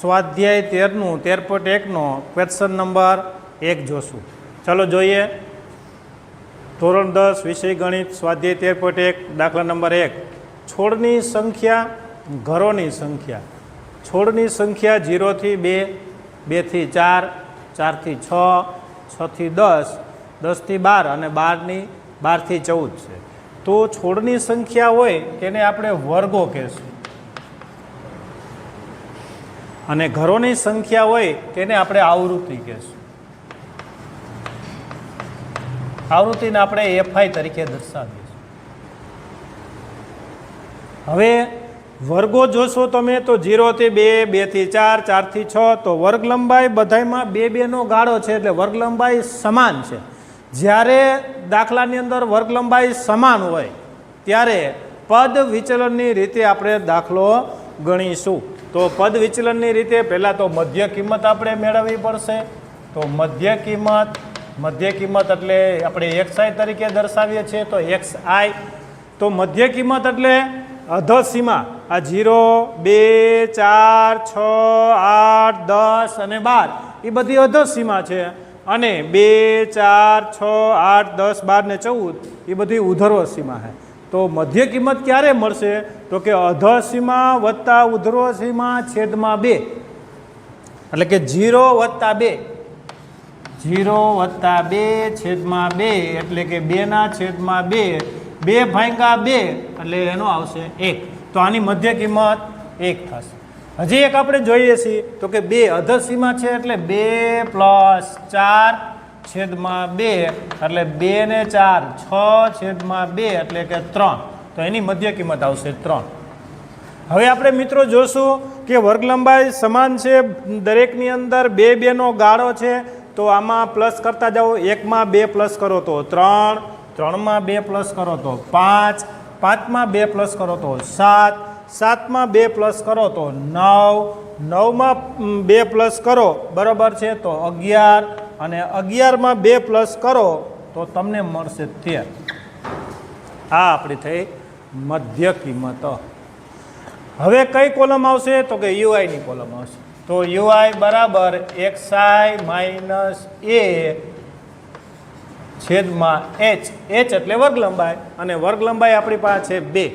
સ્વાધ્યાય 13નું 13.1નો question number 1 જોશું. ચલો જોઈએ. ધોરણ 10 વિષય ગણિત સ્વાધ્યાય 13.1 દાખલા નંબર 1. છોડની સંખ્યા, ઘરોની સંખ્યા. છોડની સંખ્યા 0 થી 2, 2 થી 4, 4 થી 6, 6 થી 10, 10 થી 12 અને 12 થી 14 છે. તો છોડની સંખ્યા હોય તેને આપણે વર્ગો કહેશું અને ઘરોની સંખ્યા હોય તેને આપણે આવૃત્તિ કહેશું. આવૃત્તિને આપણે એફઆઈ તરીકે દર્શાવીશું. હવે વર્ગો જોશો તમે તો 0 થી 2, 2 થી 4, 4 થી 6. તો વર્ગ લંબાઈ બધામાં 2 2 નો ગાળો છે એટલે વર્ગ લંબાઈ સમાન છે. જ્યારે દાખલાની અંદર વર્ગ લંબાઈ સમાન હોય ત્યારે પદ વિચલનની રીતે આપણે દાખલો ગણીશું. તો પદ વિચલનની રીતે પહેલાં તો મધ્ય કિંમત આપણે મેળવવી પડશે. તો મધ્ય કિંમત એટલે આપણે xi તરીકે દર્શાવીએ છીએ. તો xi તો મધ્ય કિંમત એટલે અધસીમા. આ 0, 2, 4, 6, 8, 10 અને 12 એ બધી અધસીમા છે. અને 2, 4, 6, 8, 10, 12 ને 14 એ બધી ઉધર્વ સીમા છે. તો મધ્ય કિંમત ક્યારે મળશે? તો કે અધસીમા વત્તા ઉધર્વ સીમા છેદમાં 2 એટલે કે 0 વત્તા 2, 0 વત્તા 2 છેદમાં 2 એટલે કે 2 ના છેદમાં 2, 2 ભાગ્યા 2 એટલે એનો આવશે 1. તો આની મધ્ય કિંમત 1 થશે. હજી એક આપણે જોઈએ છીએ તો કે 2 અધસીમા છે એટલે 2 + 4 છેદમાં 2 એટલે 2 ને 4 6 છેદમાં 2 એટલે કે 3. તો એની મધ્ય કિંમત આવશે 3. હવે આપણે મિત્રો જોશું કે વર્ગ લંબાઈ સમાન છે, દરેકની અંદર 2 2 નો ગાળો છે. તો આમાં પ્લસ કરતા જાઓ. 1 માં 2 પ્લસ કરો તો 3, 3 માં 2 પ્લસ કરો તો 5, 5 માં 2 પ્લસ કરો તો 7, 7 માં 2 પ્લસ કરો તો 9, 9 માં 2 પ્લસ કરો બરાબર છે તો 11 અને 11 માં 2 પ્લસ કરો તો તમને મળશે 13. આ આપણી થઈ મધ્ય કિંમત. હવે કઈ કોલમ આવશે? તો કે યુઆઈ ની કોલમ આવશે. તો યુઆઈ બરાબર xi માઇનસ a છેદમાં h. h એટલે વર્ગ લંબાઈ અને વર્ગ લંબાઈ આપણી પાસે છે 2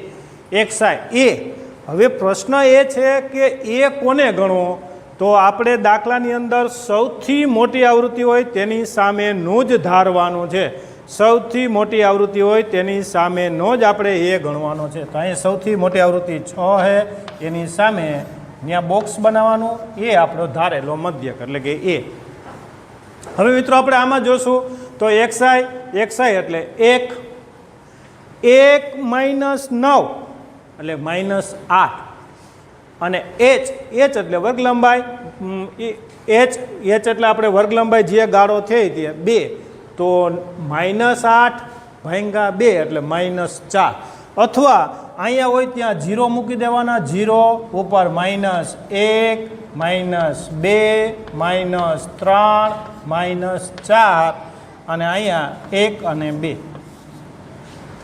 xi a. હવે પ્રશ્ન એ છે કે એ કોને ગણવો? તો આપણે દાખલાની અંદર સૌથી મોટી આવૃત્તિ હોય તેની સામેનું જ ધારવાનું છે. સૌથી મોટી આવૃત્તિ હોય તેની સામેનો જ આપણે એ ગણવાનો છે. તો અહીં સૌથી મોટી આવૃત્તિ 6 છે એની સામે ત્યાં બોક્સ બનાવવાનું, એ આપણો ધારેલો મધ્યક એટલે કે એ. હવે મિત્રો આપણે આમાં જોશું તો xi એટલે 1, 1 માઇનસ 9 એટલે -8 અને h એટલે વર્ગ લંબાઈ. h એટલે આપણે વર્ગ લંબાઈ જે ગાળો થઈ તે 2 તો -8 ભાગ્યા 2 એટલે -4. અથવા અહીંયા હોય ત્યાં 0 મૂકી દેવાના. 0 ઉપર -1, -2, -3, -4 અને અહીંયા 1 અને 2.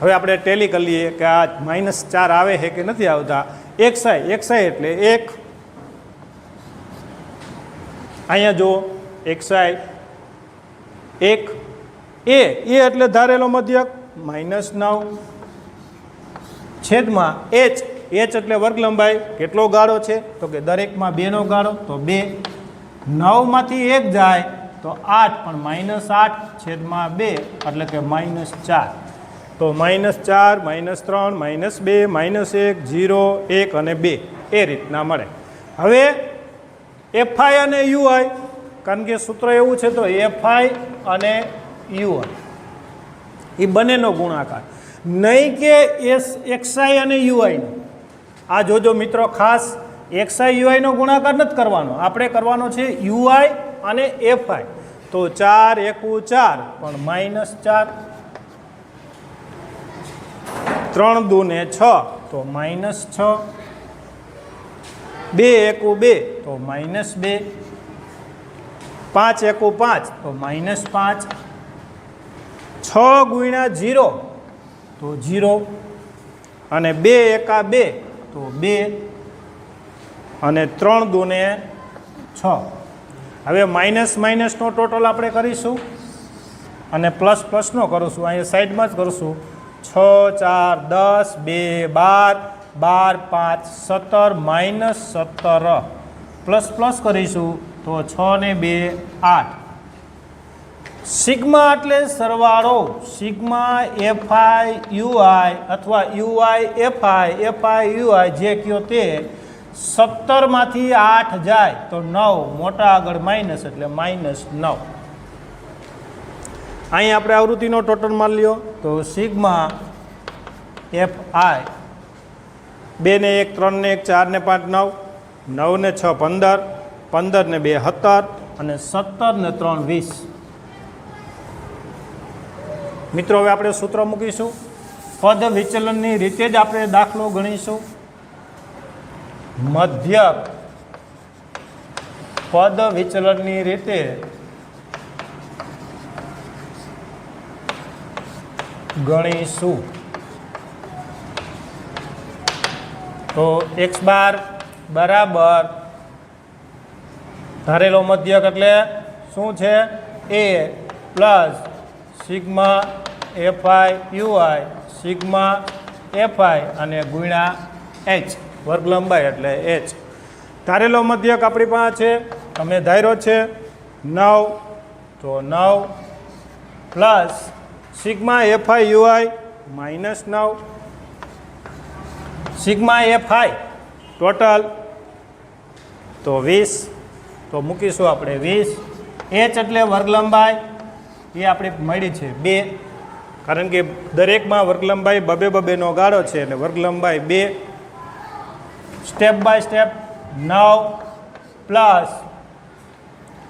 હવે આપણે ટેલી કરી લઈએ કે આ -4 આવે છે કે નથી આવતા. xi એટલે 1. અહીંયા જો xi 1, a એટલે ધારેલો મધ્યક -9 છેદમાં h એટલે વર્ગ લંબાઈ. કેટલો ગાળો છે? તો કે દરેકમાં 2 નો ગાળો તો 2. 9 માંથી 1 જાય તો 8 પણ -8 છેદમાં 2 એટલે કે -4. તો -4, -3, -2, -1, 0, 1 અને 2 એ રીતના મળે. હવે એફઆઈ અને યુઆઈ, કારણ કે સૂત્ર એવું છે તો એફઆઈ અને યુઆઈ એ બંનેનો ગુણાકાર, નહીં કે xi અને યુઆઈનો. આ જોજો મિત્રો ખાસ, xi યુઆઈનો ગુણાકાર નથી કરવાનો, આપણે કરવાનો છે યુઆઈ અને એફઆઈ. તો 4 એકુ 4 પણ -4, 3 દુ ને 6 તો -6, 2 એકુ 2 તો -2, 5 એકુ 5 તો -5, 6 ગુણ્યા 0 તો 0 અને 2 એકા 2 તો 2 અને 3 દુ ને 6 હવે માઇનસ માઇનસનો ટોટલ આપણે કરીશું અને પ્લસ પ્લસનો કરીશું, અહીંયા સાઈડમાં જ કરીશું. 6 4 10 2 12 12 5 17 માઇનસ 17 પ્લસ પ્લસ કરીશું તો 6 ને 2 8. સિગ્મા એટલે સરવાળો, સિગ્મા એફઆઈ યુઆઈ અથવા યુઆઈ એફઆઈ એફઆઈ યુઆઈ જે કયો તે 17માંથી 8 જાય તો 9, મોટા આગળ માઇનસ એટલે -9. અહીં આપણે આવૃત્તિનો ટોટલ માન લ્યો તો સિગ્મા એફઆઈ 2 ને 1 3 ને 1 4 ને 5 9, 9 ને 6 15, 15 ને 2 17 અને 17 ને 3 20. મિત્રો હવે આપણે સૂત્ર મૂકીશું, પદ વિચલનની રીતે જ આપણે દાખલો ગણીશું. મધ્યક પદ વિચલનની રીતે ગણીશું. તો x બાર બરાબર ધારેલો મધ્યક એટલે શું છે? a plus sigma FI UI sigma FI અને ગુણ્યા h, વર્ગ લંબાઈ એટલે h. ધારેલો મધ્યક આપણી પાસે છે, તમે ધાર્યો છે 9, તો 9 plus sigma FI UI -9, sigma FI total તો 20, તો મૂકીશું આપણે 20. h એટલે વર્ગ લંબાઈ એ આપણે મળી છે 2, કારણ કે દરેકમાં વર્ગ લંબાઈ બબેનો ગાળો છે એટલે વર્ગ લંબાઈ 2. સ્ટેપ બાય સ્ટેપ 9 પ્લસ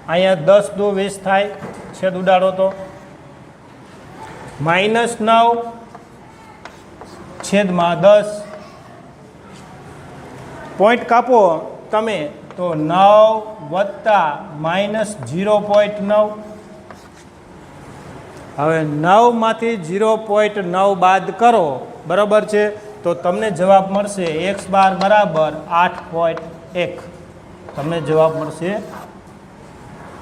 અહીંયા 10 દુ 20 થાય, છેદ ઉડાડો તો -9 છેદમાં 10, પોઈન્ટ કાપો તમે તો 9 વત્તા -0.9. હવે 9માંથી 0.9 બાદ કરો, બરાબર છે, તો તમને જવાબ મળશે x બાર બરાબર 8.1. તમને જવાબ મળશે.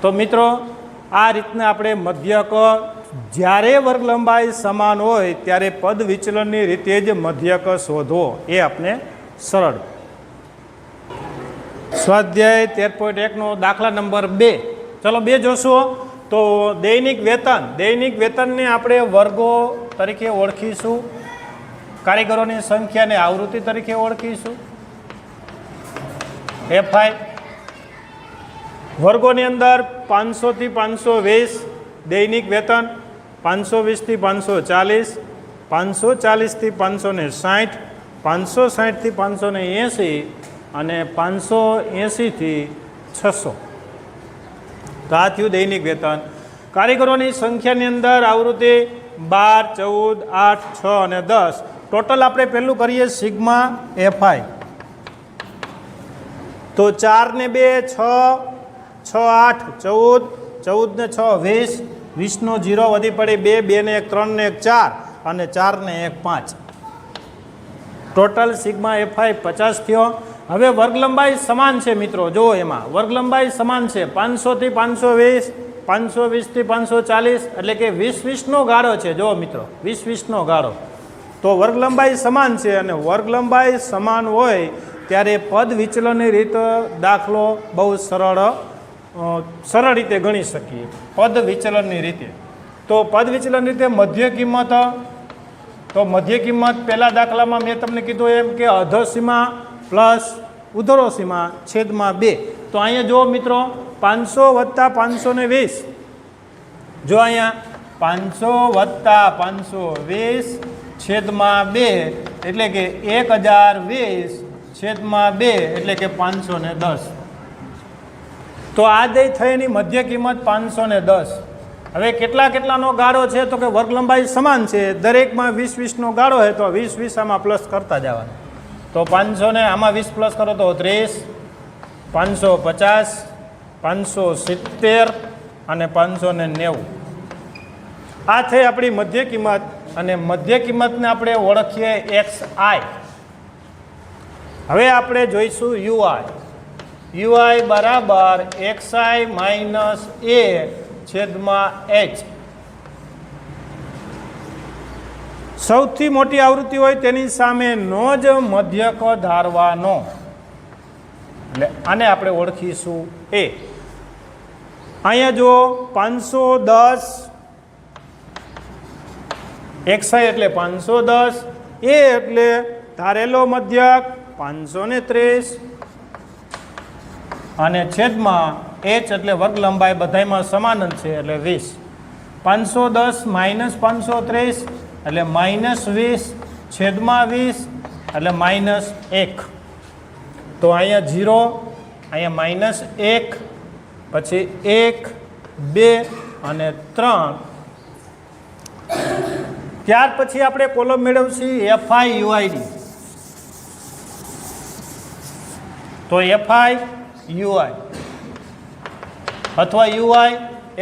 તો મિત્રો આ રીતના આપણે મધ્યક જ્યારે વર્ગ લંબાઈ સમાન હોય ત્યારે પદ વિચલનની રીતે જ મધ્યક શોધવો એ આપણે સરળ. સ્વાધ્યાય 13.1 નો દાખલા નંબર 2. ચલો 2 જોશો. તો દૈનિક વેતન, દૈનિક વેતનને આપણે વર્ગો તરીકે ઓળખીશું, કારીગરોની સંખ્યાને આવૃત્તિ તરીકે ઓળખીશું. એફઆઈ વર્ગોની અંદર 500 થી 520 દૈનિક વેતન, 520 થી 540, 540 થી 560, 560 થી 580 અને 580 થી 600. તો આ થયું દૈનિક વેતન. કારીગરોની સંખ્યાની અંદર આવૃત્તિ 12, 14, 8, 6 અને 10. ટોટલ આપણે પહેલું કરીએ સિગ્મા એફઆઈ. તો 4 ને 2 6, 6 8 14, 14 ને 6 20, 20 નો 0 વધી પડે 2, 2 ને 1 3 ને 1 4 અને 4 ને 1 5. ટોટલ સિગ્મા એફઆઈ 50 થયો. હવે વર્ગ લંબાઈ સમાન છે મિત્રો, જુઓ એમાં વર્ગ લંબાઈ સમાન છે 500 થી 520, 520 થી 540 એટલે કે 20-20 નો ગાળો છે. જુઓ મિત્રો 20-20 નો ગાળો. તો વર્ગ લંબાઈ સમાન છે અને વર્ગ લંબાઈ સમાન હોય ત્યારે પદ વિચલનની રીત દાખલો બહુ સરળ રીતે ગણી શકીએ. પદ વિચલનની રીતે તો પદ વિચલન રીતે મધ્ય કિંમત, તો મધ્ય કિંમત પહેલા દાખલામાં મેં તમને કીધું એમ કે અધોસીમા પ્લસ ઉધરોસીમા છેદમાં 2. તો અહીંયા જુઓ મિત્રો 500 વત્તા 520, જો અહીંયા 500 વત્તા 520 છેદમાં 2 એટલે કે 1020 છેદમાં 2 એટલે કે 510. તો આ દઈ થઈની મધ્ય કિંમત 510. હવે કેટલાનો ગાળો છે તો કે વર્ગ લંબાઈ સમાન છે, દરેકમાં 20-20 ગાળો હોય તો 20-20 આમાં પ્લસ કરતા જવાનું. તો 500 ને આમાં 20 પ્લસ કરો તો 30, 550, 570 અને 590. આ થઈ આપણી મધ્ય કિંમત અને મધ્ય કિંમતને આપણે ઓળખીએ XI. હવે આપણે જોઈશું UI. યુઆઈ બરાબર એક્સઆઈ માઇનસ એ છેદમાં એચ. સૌથી મોટી આવૃત્તિ હોય તેની સામેનો જ મધ્યક ધારવાનો. એટલે આને આપણે ઓળખીશું એ. અહીંયા જો 510 એક્સઆઈ એટલે 510, એ એટલે ધારેલો મધ્યક 530 અને છેદમાં એચ એટલે વર્ગ લંબાઈ બધામાં સમાન જ છે એટલે 20. 510 માઇનસ 530 એટલે -20 છેદમાં 20 એટલે -1. તો અહીંયા 0, અહીંયા -1, પછી 1, 2 અને 3. ત્યાર પછી આપણે કોલમ મેળવશું એફઆઈ યુઆઈડી. તો એફઆઈ યુઆઈ અથવા યુઆઈ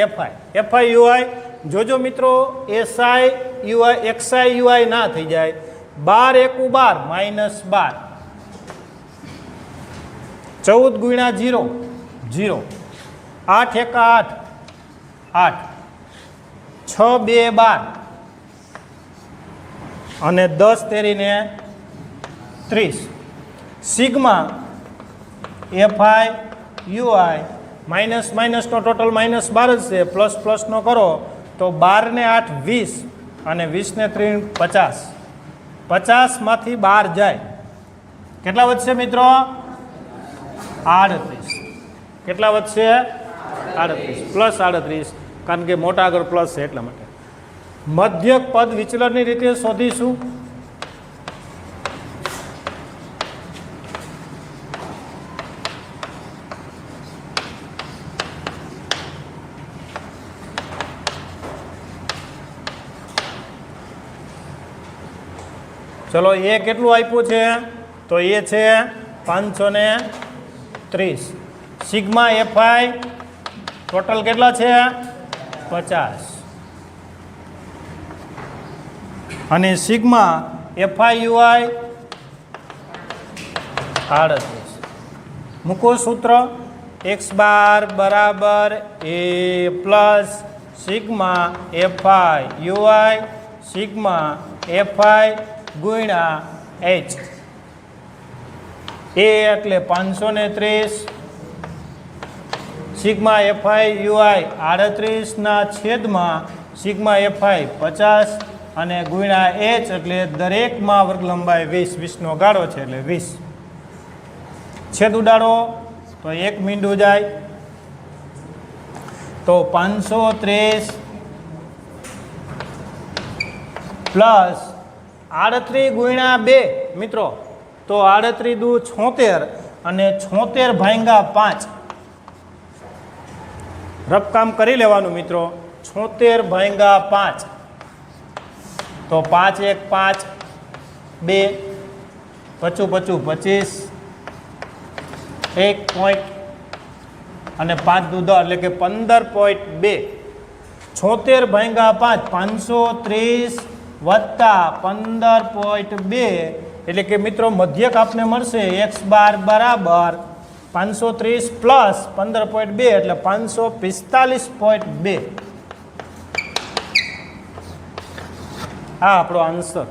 એફઆઈ. એફઆઈ યુઆઈ જોજો મિત્રો, એસઆઈ યુઆઈ એક્સઆઈ યુઆઈ ના થઈ જાય. 12 × 12 -12. 14 ગુણ્યા 0 0. 8 × 8 8. 6 2 12 અને 10 તેરીને 30. સિગ્મા એફઆઈ યુઆઈ માઇનસ માઇનસનો ટોટલ -12 જ છે, પ્લસ પ્લસનો કરો તો 12 ને 8 20 અને 20 ને 3 50. 50 માંથી 12 જાય, કેટલા વધશે મિત્રો? 38. કેટલા વધશે? 38 પ્લસ 38, કારણ કે મોટા આગળ પ્લસ છે એટલા માટે. મધ્યક પદ વિચલનની રીતે શોધીશું. ચલો, એ કેટલું આપ્યું છે? તો એ છે 530. સિગ્મા એફઆઈ ટોટલ કેટલા છે? 50. અને સિગ્મા એફઆઈ યુઆઈ 38. મૂકો સૂત્ર. x બાર બરાબર A plus sigma FI UI sigma FI ગુણ્યા એચ. એ એટલે 530 સિગ્મા એફઆઈ યુઆઈ 38 ના છેદમાં સિગ્મા એફઆઈ 50 અને ગુણ્યા એચ એટલે દરેકમાં વર્ગ લંબાઈ 20. 20નો ગાળો છે એટલે 20. છેદ ઉડાડો તો 1 મીંડું જાય. તો 530 પ્લસ 38 ગુણ્યા 2 મિત્રો, તો 38 દુ 76 અને 76 ભાંગ્યા 5. રફ કામ કરી લેવાનું મિત્રો. 76 ભાંગ્યા 5 તો 5 1 5 2 25 25 1 પોઈન્ટ અને 5 દુ 10 એટલે કે 15.2. 76 ભાંગ્યા 5 530 વત્તા 15.2 એટલે કે મિત્રો મધ્યક આપને મળશે x બાર બરાબર 530 પ્લસ 15.2 એટલે 545.2. આ આપણો આન્સર.